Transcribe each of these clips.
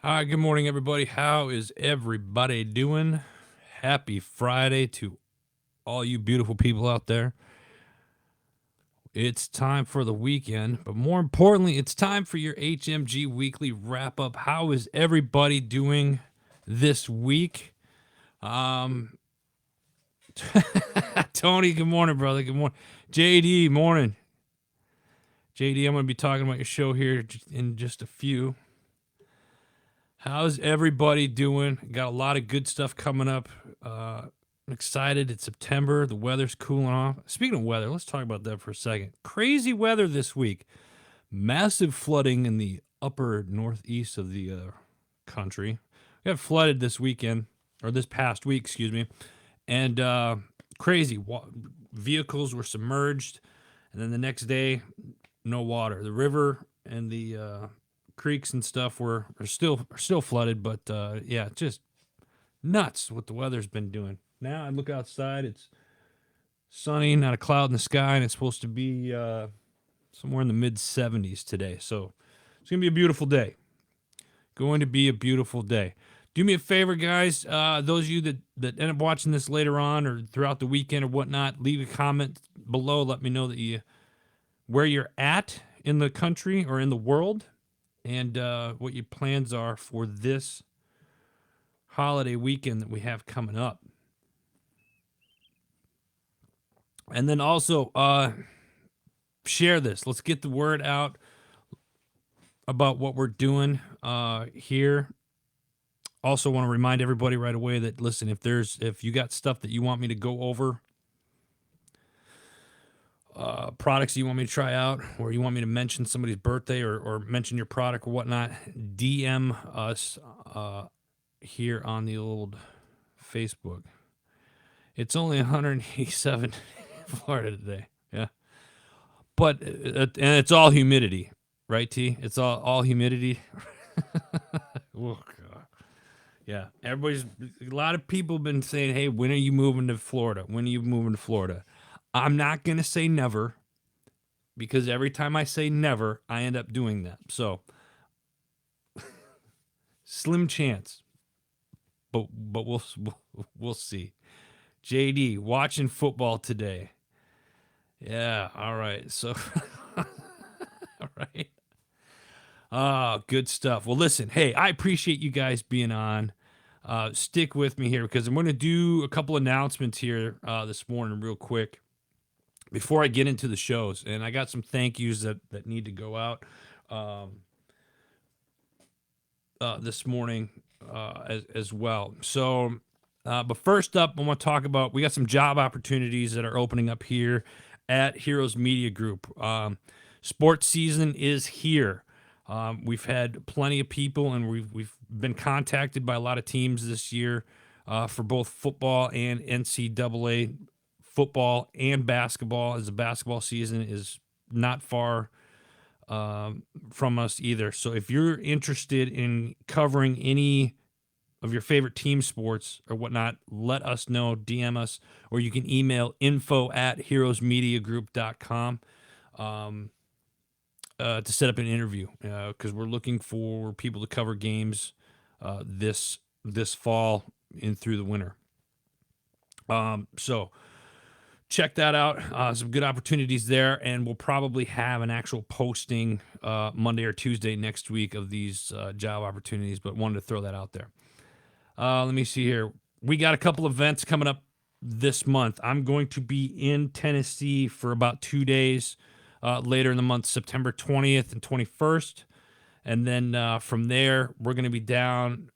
Hi, good morning, everybody. How is everybody doing? Happy Friday to all you beautiful people out there. It's time for the weekend, but more importantly, it's time for your HMG Weekly Wrap Up. How is everybody doing this week? Um, Tony, good morning, brother. Good morning. JD, morning. JD, I'm going to be talking about your show here in just a few. How's everybody doing? Got a lot of good stuff coming up. I'm excited. It's September. The weather's cooling off. Speaking of weather, let's talk about that for a second. Crazy weather this week. Massive flooding in the upper northeast of the country. We got flooded this weekend, or this past week, excuse me. And crazy. Vehicles were submerged. And then the next day, no water. The river and the creeks and stuff are still flooded, but yeah, just nuts what the weather's been doing. Now I look outside, it's sunny, not a cloud in the sky, and it's supposed to be somewhere in the mid 70s today. So it's gonna be a beautiful day. Going to be a beautiful day. Do me a favor, guys. Those of you that end up watching this later on or throughout the weekend or whatnot, leave a comment below. Let me know that where you're at in the country or in the world, and what your plans are for this holiday weekend that we have coming up. And then also share this. Let's get the word out about what we're doing here. Also want to remind everybody right away that, listen, if you got stuff that you want me to go over, products you want me to try out, or you want me to mention somebody's birthday or mention your product or whatnot, DM us here on the old Facebook. It's only 187 in Florida today. Yeah. But and it's all humidity, right, T? It's all humidity. Oh, God. Yeah. A lot of people have been saying, hey, when are you moving to Florida? When are you moving to Florida? I'm not going to say never, because every time I say never, I end up doing that. So, slim chance. But we'll see. JD, watching football today. Yeah, all right. So, all right. Good stuff. Well, listen, hey, I appreciate you guys being on. Stick with me here because I'm going to do a couple announcements here this morning, real quick, before I get into the shows. And I got some thank yous that need to go out this morning as well. So, but first up, I want to talk about we got some job opportunities that are opening up here at Heroes Media Group. Sports season is here. We've had plenty of people, and we've been contacted by a lot of teams this year for both football and NCAA football and basketball, as the basketball season is not far from us either. So if you're interested in covering any of your favorite team sports or whatnot, let us know, DM us, or you can email info@heroesmediagroup.com to set up an interview because we're looking for people to cover games this fall and through the winter. So check that out. Some good opportunities there, and we'll probably have an actual posting Monday or Tuesday next week of these job opportunities, but wanted to throw that out there. Let me see here. We got a couple events coming up this month. I'm going to be in Tennessee for about 2 days later in the month, September 20th and 21st. And then from there, we're going to be down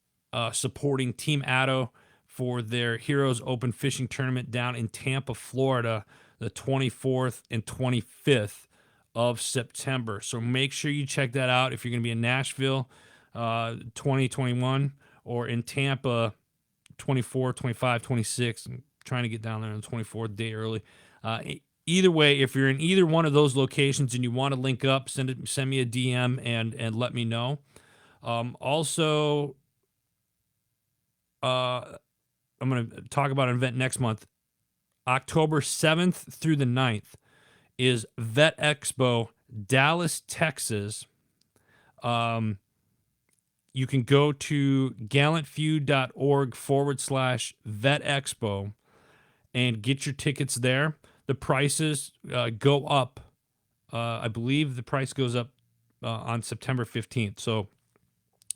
supporting Team Addo for their Heroes Open Fishing Tournament down in Tampa, Florida, the 24th and 25th of September. So make sure you check that out if you're going to be in Nashville 2021 or in Tampa 24, 25, 26. I'm trying to get down there on the 24th, day early. Either way, if you're in either one of those locations and you want to link up, send me a DM and let me know. Also, I'm going to talk about an event next month. October 7th through the 9th is Vet Expo, Dallas, Texas. you can go to gallantfew.org/vet expo and get your tickets there. The prices go up. I believe the price goes up on September 15th. So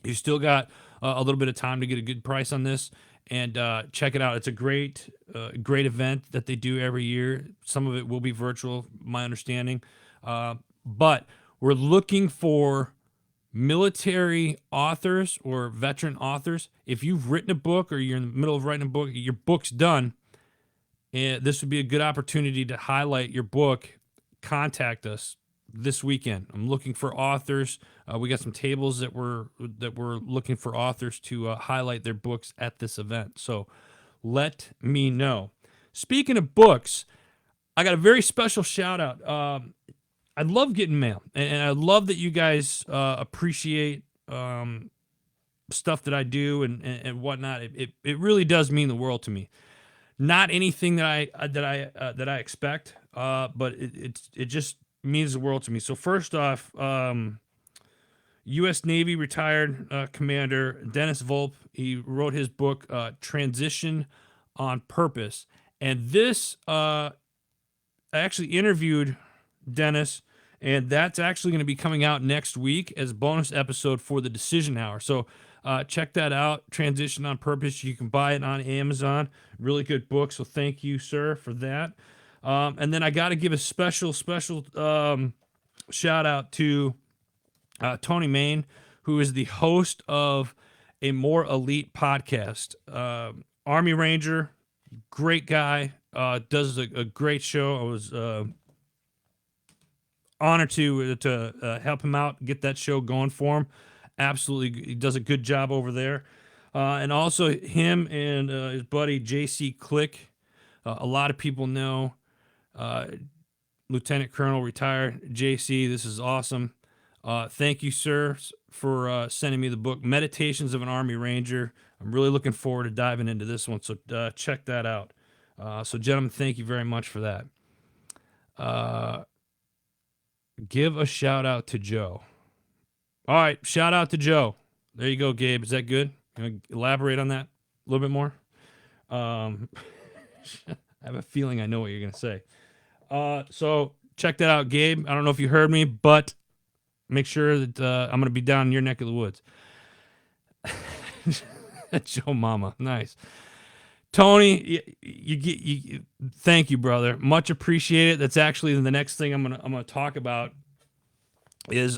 you still got a little bit of time to get a good price on this, and check it out. It's a great event that they do every year. Some of it will be virtual, my understanding. But we're looking for military authors or veteran authors. If you've written a book or you're in the middle of writing a book, your book's done, and this would be a good opportunity to highlight your book. Contact us this weekend. I'm looking for authors. We got some tables that we're looking for authors to highlight their books at this event. So let me know. Speaking of books, I got a very special shout out. I love getting mail, and I love that you guys appreciate stuff that I do and whatnot. It really does mean the world to me. Not anything that I expect, but it just means the world to me. So first off, U.S. Navy retired Commander Dennis Volpe. He wrote his book Transition on Purpose, and this I actually interviewed Dennis, and that's actually going to be coming out next week as a bonus episode for the Decision Hour. So check that out, Transition on Purpose. You can buy it on Amazon. Really good book, so thank you, sir, for that. And then I got to give a special shout out to Tony Main, who is the host of a More Elite podcast. Army Ranger, great guy, does a great show. I was honored to help him out, get that show going for him. Absolutely, he does a good job over there. And also him and his buddy JC Click. A lot of people know Lieutenant Colonel retired JC. This is awesome. Thank you, sir, for sending me the book Meditations of an Army Ranger. I'm really looking forward to diving into this one, so check that out. So, gentlemen, thank you very much for that. Give a shout out to Joe. All right, shout out to Joe. There you go, Gabe. Is that good? You want to elaborate on that a little bit more? I have a feeling I know what you're going to say. So check that out, Gabe. I don't know if you heard me, but make sure that I'm going to be down in your neck of the woods. Joe Mama. Nice. Tony, you thank you, brother. Much appreciated. That's actually the next thing I'm gonna talk about is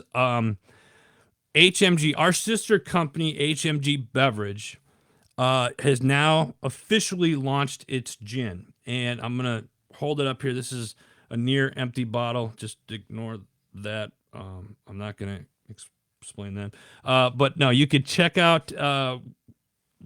HMG, our sister company, HMG Beverage, has now officially launched its gin. And I'm going to hold it up here. This is a near empty bottle. Just ignore that. I'm not going to explain that. But no, you could check out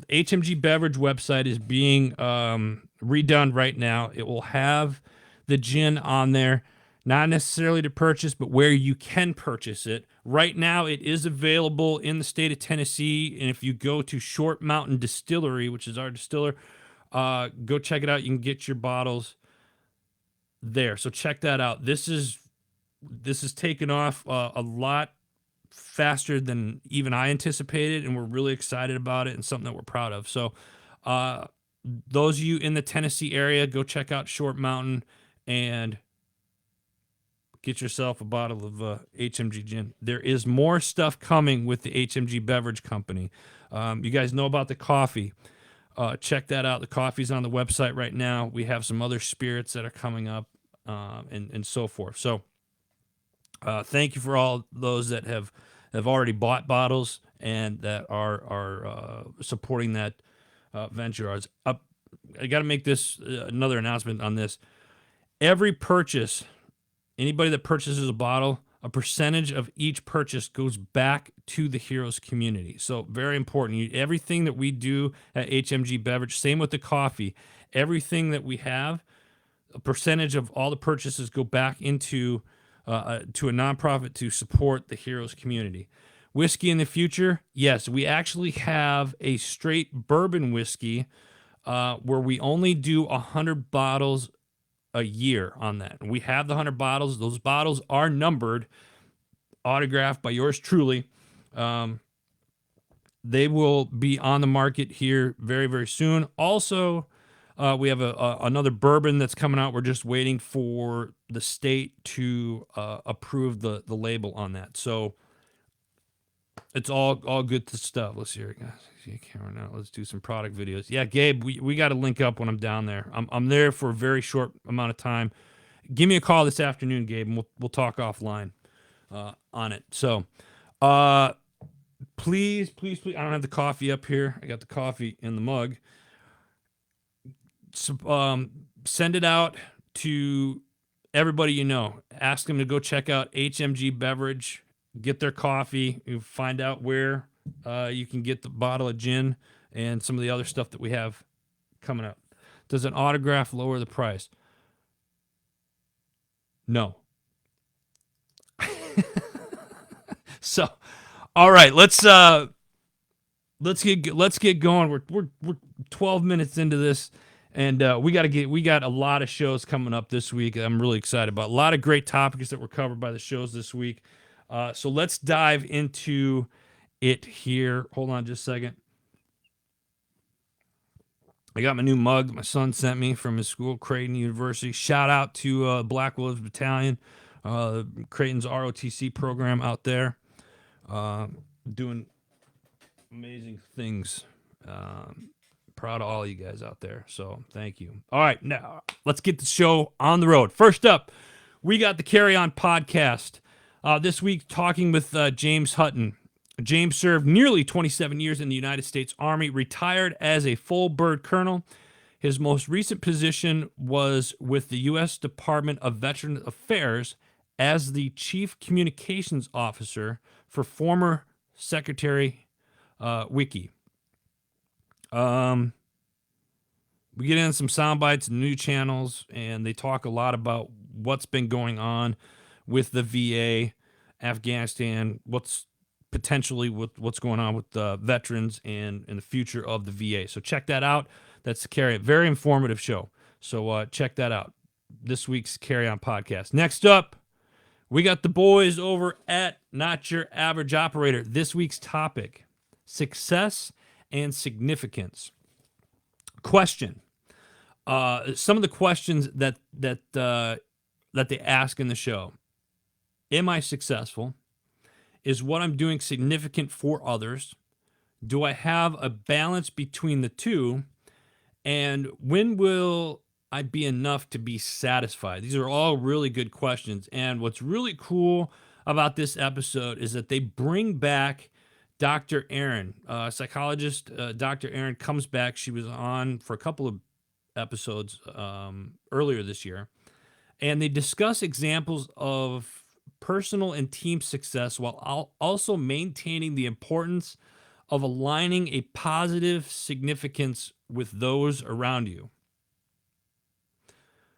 HMG Beverage website is being redone right now. It will have the gin on there. Not necessarily to purchase, but where you can purchase it. Right now, it is available in the state of Tennessee. And if you go to Short Mountain Distillery, which is our distiller, go check it out. You can get your bottles there. So check that out. This is taken off a lot faster than even I anticipated, and we're really excited about it and something that we're proud of. So those of you in the Tennessee area, go check out Short Mountain and get yourself a bottle of HMG gin. There is more stuff coming with the HMG Beverage Company. You guys know about the coffee. Check that out. The coffee's on the website right now. We have some other spirits that are coming up and so forth. So thank you for all those that have already bought bottles and that are supporting that venture. I got to make this another announcement on this. Every purchase, anybody that purchases a bottle, a percentage of each purchase goes back to the Heroes community. So very important. Everything that we do at HMG Beverage, same with the coffee, everything that we have, a percentage of all the purchases go back into to a nonprofit to support the Heroes community. Whiskey in the future, yes, we actually have a straight bourbon whiskey where we only do 100 bottles a year on that. We have the 100 bottles. Those bottles are numbered, autographed by yours truly. they will be on the market here very, very soon. Also, we have another bourbon that's coming out. We're just waiting for the state to approve the label on that. So it's all good stuff. Let's see here, guys. See camera now. Let's do some product videos. Yeah, Gabe, we got to link up when I'm down there. I'm there for a very short amount of time. Give me a call this afternoon, Gabe, and we'll talk offline on it. So, please, I don't have the coffee up here. I got the coffee in the mug. So, send it out to everybody you know. Ask them to go check out HMG Beverage. Get their coffee. You find out where you can get the bottle of gin and some of the other stuff that we have coming up. Does an autograph lower the price? No. So, all right, let's get going. We're 12 minutes into this, and we got a lot of shows coming up this week. I'm really excited about a lot of great topics that were covered by the shows this week. So let's dive into it here. Hold on just a second. I got my new mug my son sent me from his school, Creighton University. Shout out to Black Wolves Battalion, Creighton's ROTC program out there, doing amazing things. Proud of all you guys out there. So thank you. All right, now let's get the show on the road. First up, we got the Carry On podcast. This week, talking with James Hutton. James served nearly 27 years in the United States Army, retired as a full bird colonel. His most recent position was with the U.S. Department of Veterans Affairs as the Chief Communications Officer for former Secretary Wiki. We get in some sound bites and new channels, and they talk a lot about what's been going on with the VA, Afghanistan, what's going on with veterans and the future of the VA. So check that out. That's the Carry On. Very informative show. So check that out. This week's Carry On podcast. Next up, we got the boys over at Not Your Average Operator. This week's topic, success and significance. Question. Some of the questions that they ask in the show. Am I successful? Is what I'm doing significant for others? Do I have a balance between the two? And when will I be enough to be satisfied? These are all really good questions. And what's really cool about this episode is that they bring back Dr. Erin, psychologist. Dr. Erin comes back. She was on for a couple of episodes earlier this year. And they discuss examples of personal and team success while also maintaining the importance of aligning a positive significance with those around you.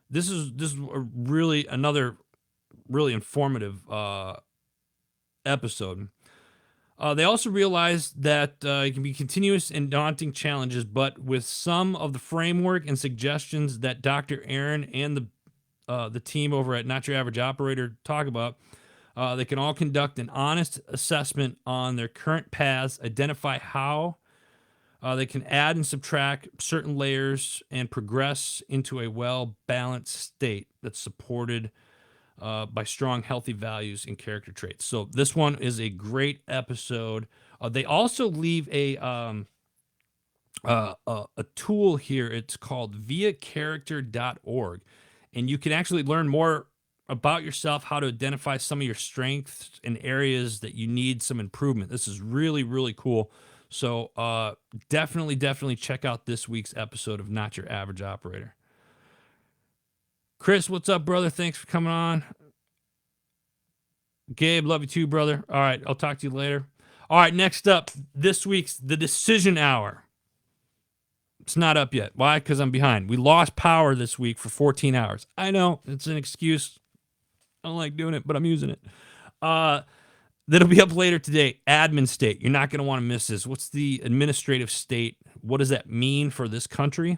This is another really informative episode. They also realize that it can be continuous and daunting challenges, but with some of the framework and suggestions that Dr. Erin and the team over at Not Your Average Operator talk about, they can all conduct an honest assessment on their current paths, identify how they can add and subtract certain layers, and progress into a well-balanced state that's supported by strong, healthy values and character traits. So this one is a great episode. They also leave a tool here. It's called viacharacter.org. And you can actually learn more about yourself, how to identify some of your strengths and areas that you need some improvement. This is really, really cool. So definitely check out this week's episode of Not Your Average Operator. Chris, what's up, brother? Thanks for coming on. Gabe, love you too, brother. All right, I'll talk to you later. All right, next up, this week's The Decision Hour. It's not up yet. Why? Because I'm behind. We lost power this week for 14 hours. I know, it's an excuse. I don't like doing it, but I'm using it. That'll be up later today. Admin state. You're not going to want to miss this. What's the administrative state? What does that mean for this country?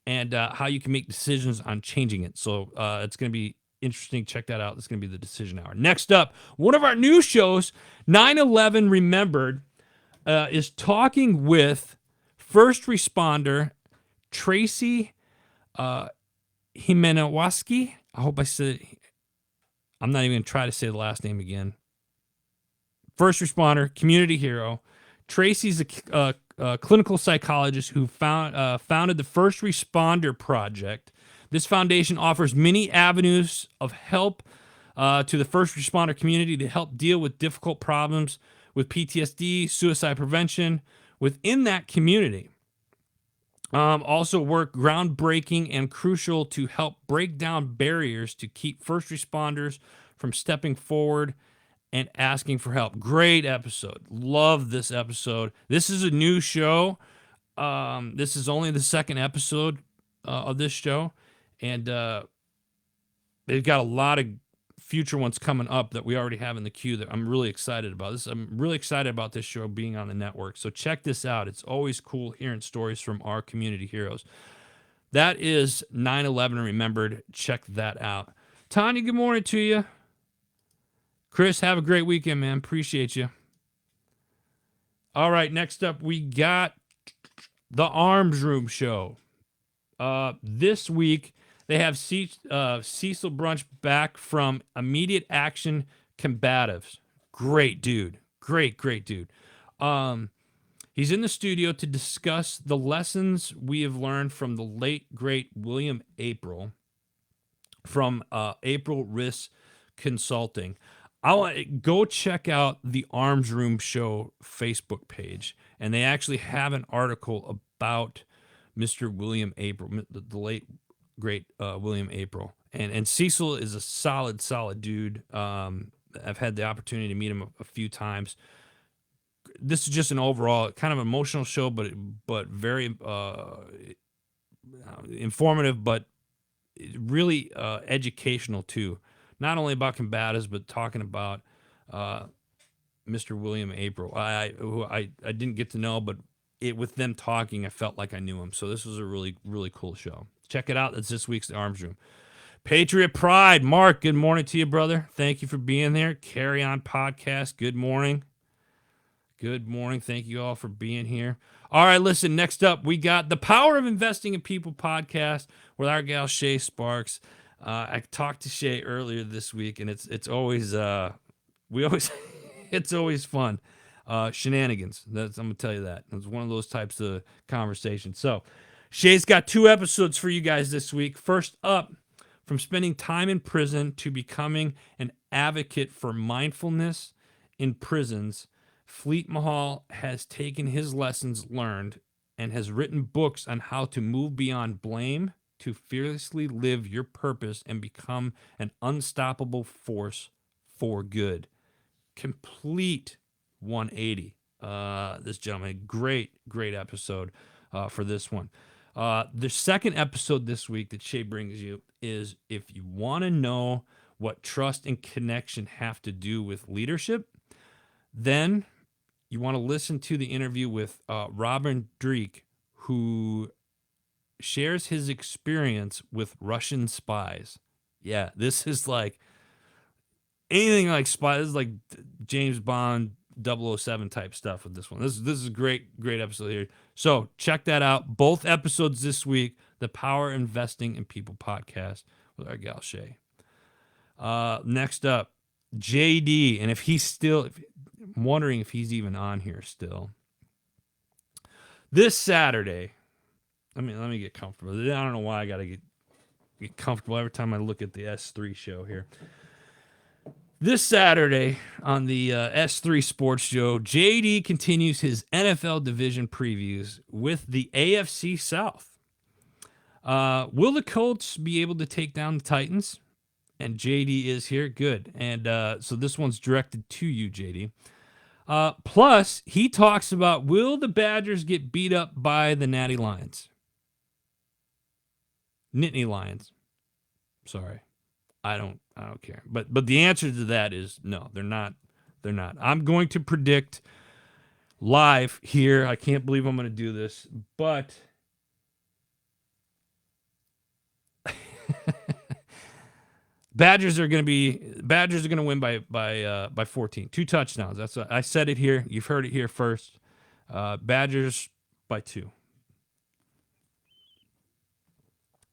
And how you can make decisions on changing it. So it's going to be interesting. Check that out. It's going to be the Decision Hour. Next up, one of our new shows, 9/11 Remembered. is talking with first responder Tracy Jimenowski. I hope I said it. I'm not even going to try to say the last name again. First responder, community hero. Tracy's a clinical psychologist who founded the First Responder Project. This foundation offers many avenues of help to the first responder community to help deal with difficult problems with PTSD, suicide prevention within that community. Also work groundbreaking and crucial to help break down barriers to keep first responders from stepping forward and asking for help. Great episode. Love this episode. This is a new show. This is only the second episode of this show. And they've got a lot of future ones coming up that we already have in the queue that I'm really excited about. I'm really excited about this show being on the network. So check this out. It's always cool hearing stories from our community heroes. That is 9/11 Remembered. Check that out. Tanya, good morning to you. Chris, have a great weekend, man. Appreciate you. All right, next up, we got the Arms Room Show. This week, they have Cecil Brunch back from Immediate Action Combatives. Great dude. Great dude. He's in the studio to discuss the lessons we have learned from the late, great William April from April Risk Consulting. I want to go check out the Arms Room Show Facebook page, and they actually have an article about Mr. William April, the late great William April, and Cecil is a solid dude. I've had the opportunity to meet him a few times. This is just an overall kind of emotional show, but very informative, but really educational too. Not only about combatives, but talking about Mr. William April, who I didn't get to know, but with them talking, I felt like I knew him. So this was a really cool show. Check it out. It's this week's Arms Room. Patriot Pride. Mark, good morning to you, brother. Thank you for being there. Carry On Podcast. Good morning. Good morning. Thank you all for being here. All right, listen, next up, we got the Power of Investing in People podcast with our gal Shay Sparks. I talked to Shay earlier this week, and it's always it's always fun. Shenanigans. I'm gonna tell you that. It's one of those types of conversations. So Shay's got 2 episodes for you guys this week. First up, from spending time in prison to becoming an advocate for mindfulness in prisons, Fleet Mahal has taken his lessons learned and has written books on how to move beyond blame to fearlessly live your purpose and become an unstoppable force for good. Complete 180. This gentleman, great episode for this one. The second episode this week that Shay brings you is if you want to know what trust and connection have to do with leadership, then you want to listen to the interview with Robin Dreek, who shares his experience with Russian spies. Yeah, this is like anything like spies. This is like James Bond 007 type stuff with this one. This is a great episode here. So check that out. Both episodes this week, the Power Investing in People podcast with our gal Shay. Next up, JD, and if he's still, I'm wondering if he's even on here still. This Saturday, let me get comfortable. I don't know why I gotta get comfortable every time I look at the S3 show here. This Saturday on the S3 Sports Show, JD continues his NFL division previews with the AFC South. Will the Colts be able to take down the Titans? And JD is here. Good. And so this one's directed to you, JD. Plus, he talks about, will the Badgers get beat up by the Natty Lions? Nittany Lions. Sorry. I don't care. But the answer to that is no, they're not. They're not. I'm going to predict live here. I can't believe I'm going to do this, but Badgers are going to win by 14. 2 touchdowns. That's what I said it here. You've heard it here first. Badgers by 2.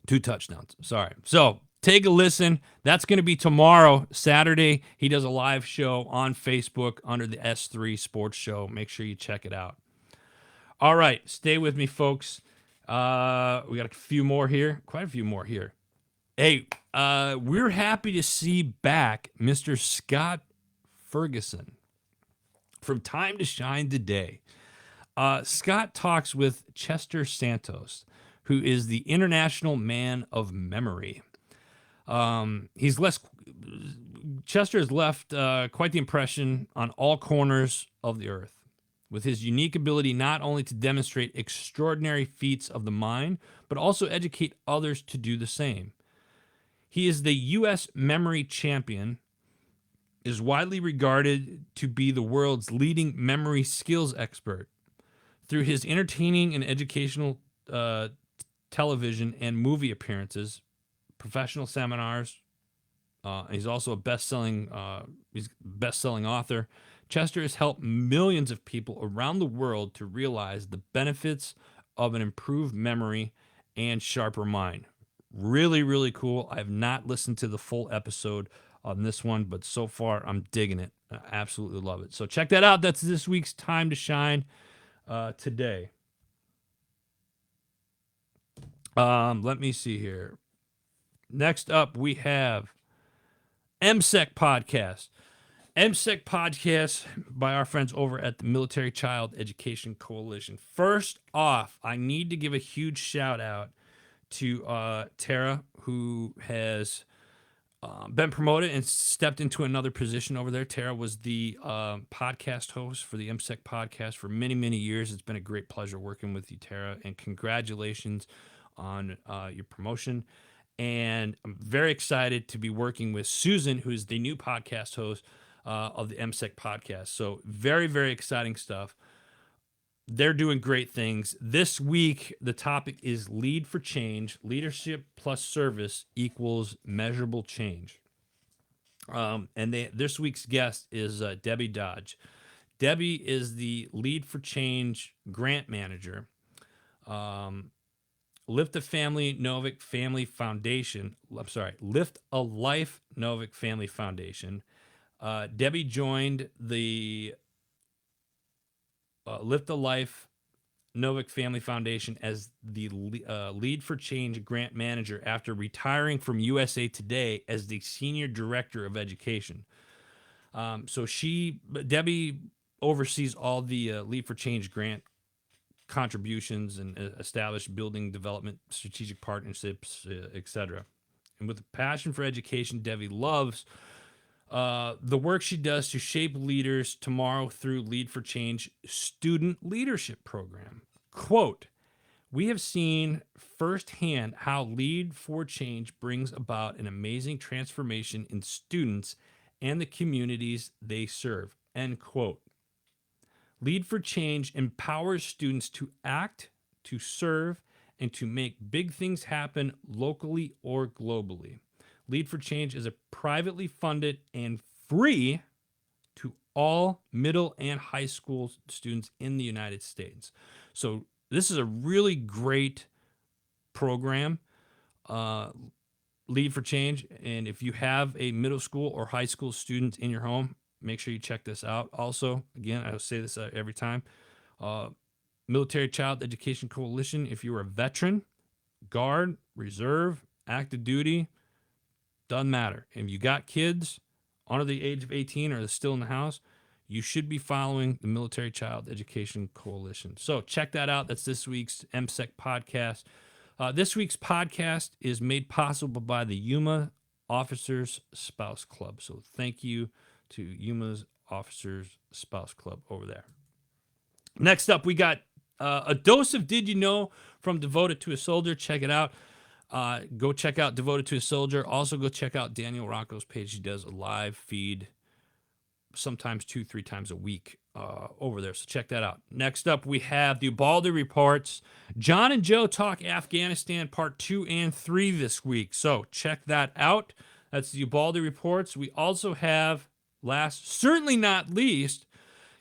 2 touchdowns. Sorry. So take a listen. That's going to be tomorrow, Saturday. He does a live show on Facebook under the S3 Sports Show. Make sure you check it out. All right. Stay with me, folks. We got a few more here. Quite a few more here. Hey, we're happy to see back Mr. Scott Ferguson from Time to Shine today. Scott talks with Chester Santos, who is the International Man of Memory. Chester has left quite the impression on all corners of the earth, with his unique ability not only to demonstrate extraordinary feats of the mind, but also educate others to do the same. He is the U.S. memory champion, is widely regarded to be the world's leading memory skills expert. Through his entertaining and educational television and movie appearances, professional seminars, he's also a best-selling author. Chester has helped millions of people around the world to realize the benefits of an improved memory and sharper mind. Really, really cool. I have not listened to the full episode on this one, but so far I'm digging it. I absolutely love it. So check that out. That's this week's Time to Shine today. Let me see here. Next up, we have MSEC Podcast. MSEC Podcast by our friends over at the Military Child Education Coalition. First off, I need to give a huge shout out to Tara, who has been promoted and stepped into another position over there. Tara was the podcast host for the MSEC Podcast for many, many years. It's been a great pleasure working with you, Tara, and congratulations on your promotion. And I'm very excited to be working with Susan, who's the new podcast host of the MSEC Podcast. So very, very exciting stuff. They're doing great things. This week, the topic is Lead for Change. Leadership plus service equals measurable change. This week's guest is Debbie Dodge. Debbie is the Lead for Change grant manager. Lift a Family Novick Family Foundation. Lift a Life Novick Family Foundation. Debbie joined the Lift a Life Novick Family Foundation as the Lead for Change grant manager after retiring from USA Today as the senior director of education. Debbie oversees all the Lead for Change grant contributions and established building development, strategic partnerships, etc. And with a passion for education, Debbie loves the work she does to shape leaders tomorrow through Lead for Change student leadership program. Quote, "We have seen firsthand how Lead for Change brings about an amazing transformation in students and the communities they serve." End quote. Lead for Change empowers students to act, to serve, and to make big things happen locally or globally. Lead for Change is a privately funded and free to all middle and high school students in the United States. So this is a really great program, Lead for Change. And if you have a middle school or high school student in your home, make sure you check this out. Also, again, I say this every time, Military Child Education Coalition, if you're a veteran, Guard, Reserve, active duty, doesn't matter. If you got kids under the age of 18 or they're still in the house, you should be following the Military Child Education Coalition. So check that out. That's this week's MSEC Podcast. This week's podcast is made possible by the Yuma Officers Spouse Club. So thank you to Yuma's Officers Spouse Club over there. Next up, we got a dose of Did You Know from Devoted to a Soldier. Check it out. Go check out Devoted to a Soldier. Also, go check out Daniel Rocco's page. He does a live feed sometimes 2-3 times a week over there. So check that out. Next up, we have the Ubaldi Reports. John and Joe talk Afghanistan part 2 and 3 this week. So check that out. That's the Ubaldi Reports. We also have, last, certainly not least,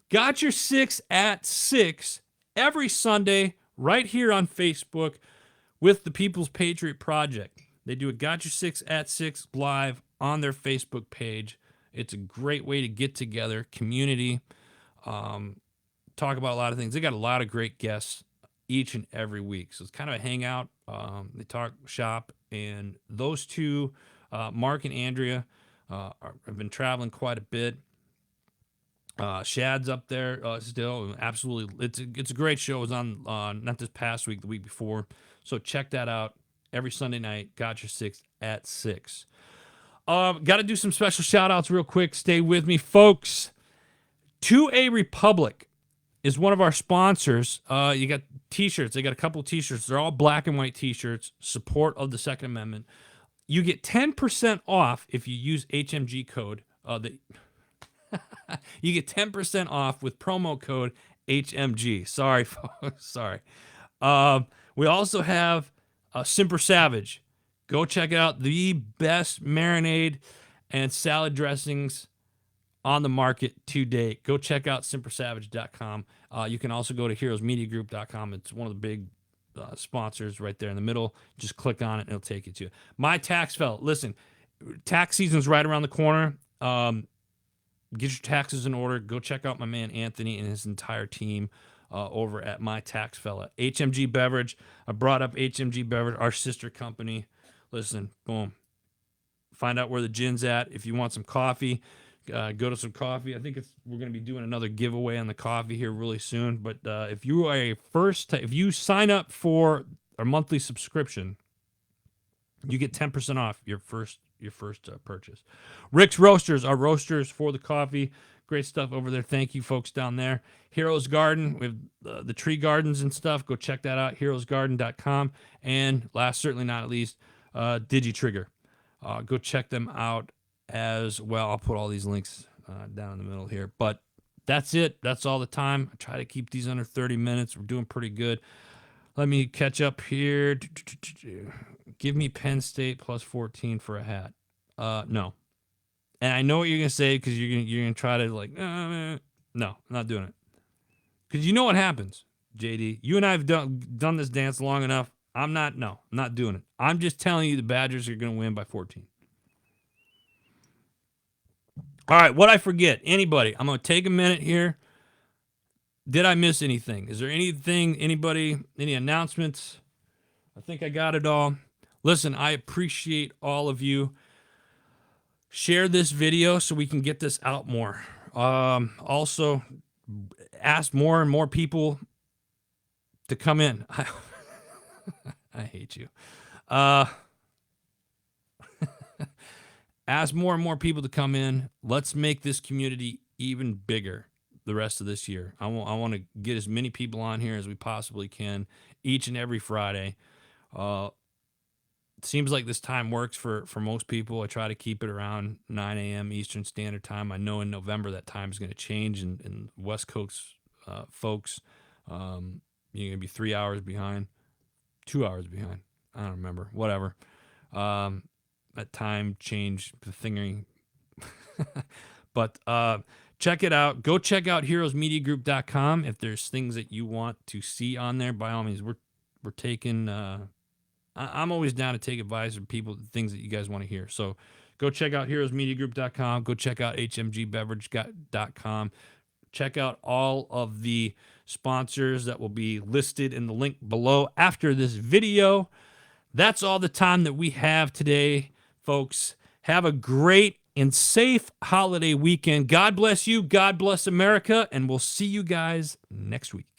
Got Your Six at 6 every Sunday right here on Facebook with the People's Patriot Project. They do a Got Your Six at 6 live on their Facebook page. It's a great way to get together, community, talk about a lot of things. They got a lot of great guests each and every week. So it's kind of a hangout. They talk shop. And those two, Mark and Andrea, have been traveling quite a bit. Shad's up there still. Absolutely. It's a great show. It was on not this past week, the week before. So check that out every Sunday night. Got Your Six at 6. Got to do some special shout outs real quick. Stay with me, folks. 2A Republic is one of our sponsors. You got t-shirts. They got a couple t-shirts. They're all black and white t-shirts. Support of the Second Amendment. You get 10% off if you use HMG code. You get 10% off with promo code HMG. Sorry, folks. Sorry. We also have Simper Savage. Go check out the best marinade and salad dressings on the market to date. Go check out simpersavage.com. You can also go to heroesmediagroup.com. It's one of the big sponsors right there in the middle. Just click on it and it'll take you to it. My Tax Fella. Listen, tax season's right around the corner. Get your taxes in order. Go check out my man Anthony and his entire team over at My Tax Fella. HMG Beverage. I brought up HMG Beverage, our sister company. Listen, boom. Find out where the gin's at. If you want some coffee, go to some coffee. I think we're going to be doing another giveaway on the coffee here really soon. But if you are if you sign up for a monthly subscription, you get 10% off your first purchase. Rick's Roasters, our roasters for the coffee. Great stuff over there. Thank you, folks down there. Heroes Garden, with the tree gardens and stuff. Go check that out, heroesgarden.com. And last, certainly not least, DigiTrigger. Go check them out as well. I'll put all these links down in the middle here. But that's it. That's all the time. I try to keep these under 30 minutes. We're doing pretty good. Let me catch up here. Give me Penn State plus 14 for a hat. No. And I know what you're going to say because you're gonna try to like, no, I'm not doing it. Because you know what happens, JD. You and I have done this dance long enough. I'm not doing it. I'm just telling you the Badgers are going to win by 14. All right, what'd I forget? Anybody? I'm going to take a minute here. Did I miss anything? Is there anything, any announcements? I think I got it all. Listen, I appreciate all of you. Share this video so we can get this out more. Also, ask more and more people to come in. I hate you. Ask more and more people to come in. Let's make this community even bigger the rest of this year. I want to get as many people on here as we possibly can each and every Friday. It seems like this time works for most people. I try to keep it around 9 a.m. Eastern Standard Time. I know in November that time is going to change, and West Coast folks, you're going to be 3 hours behind, 2 hours behind. I don't remember. Whatever. That time change thingy. But check it out. Go check out heroesmediagroup.com. If there's things that you want to see on there, by all means, we're taking... I'm always down to take advice from people, things that you guys want to hear. So go check out heroesmediagroup.com. Go check out hmgbeverage.com. Check out all of the sponsors that will be listed in the link below after this video. That's all the time that we have today, folks. Have a great and safe holiday weekend. God bless you. God bless America. And we'll see you guys next week.